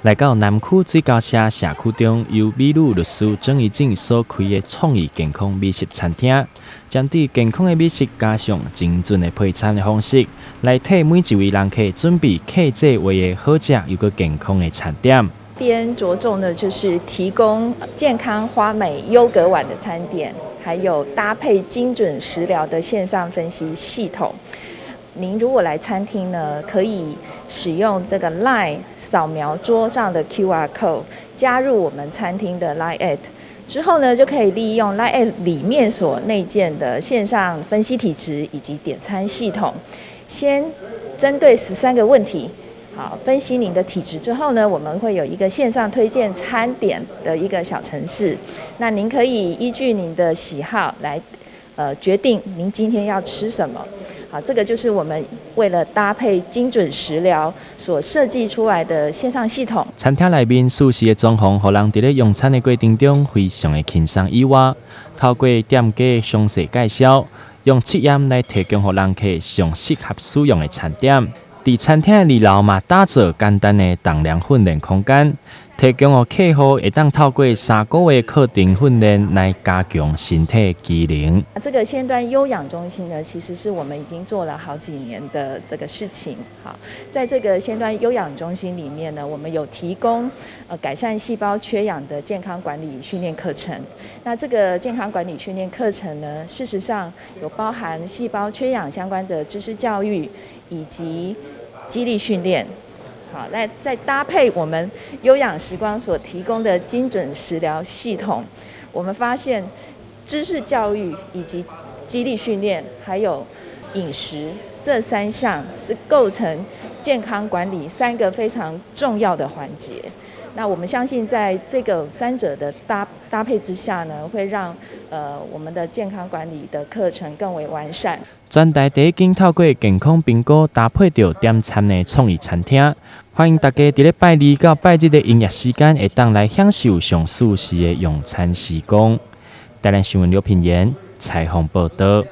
来到南区水交社社区中，由美女律师郑怡静所开的创意健康美食餐厅，将对健康的美食加上精准的配餐的方式，来替每一位人客准备客制化的好食又个健康的餐点。边着重的就是提供健康花美优格碗的餐点，还有搭配精准食疗的线上分析系统。您如果来餐厅呢，可以使用这个 LINE 扫描桌上的 QR code， 加入我们餐厅的 LINE@ 之后呢，就可以利用 LINE@ 里面所内建的线上分析体质以及点餐系统，先针对13个问题。好，分析您的体质之后呢，我们会有一个线上推荐餐点的一个小程式，那您可以依据您的喜好来决定您今天要吃什么。好，这个就是我们为了搭配精准食疗所设计出来的线上系统。餐厅内面舒适的装潢，让人在用餐的过程中非常的轻松以外，透过店家的详细介绍，用测验来提供给人客上适合使用的餐点。在餐厅的2楼嘛，打造简单的重量训练空间，提供给客户会当透过3个月课程训练来加强身体机能。这个先端优养中心呢，其实是我们已经做了好几年的这个事情。好，在这个先端优养中心里面呢，我们有提供改善细胞缺氧的健康管理训练课程。那这个健康管理训练课程呢，事实上有包含细胞缺氧相关的知识教育以及肌力训练。好，那再搭配我们优养时光所提供的精准食疗系统，我们发现知识教育以及肌力训练，还有饮食这3项是构成健康管理3个非常重要的环节。那我们相信，在这个3者的搭配之下呢，会让我们的健康管理的课程更为完善。全台第一间透过健康评估搭配着点餐的创意餐厅，欢迎大家在礼拜2到拜日的营业时间，会当来享受上舒适的用餐时光。台南新闻刘品言采访报道。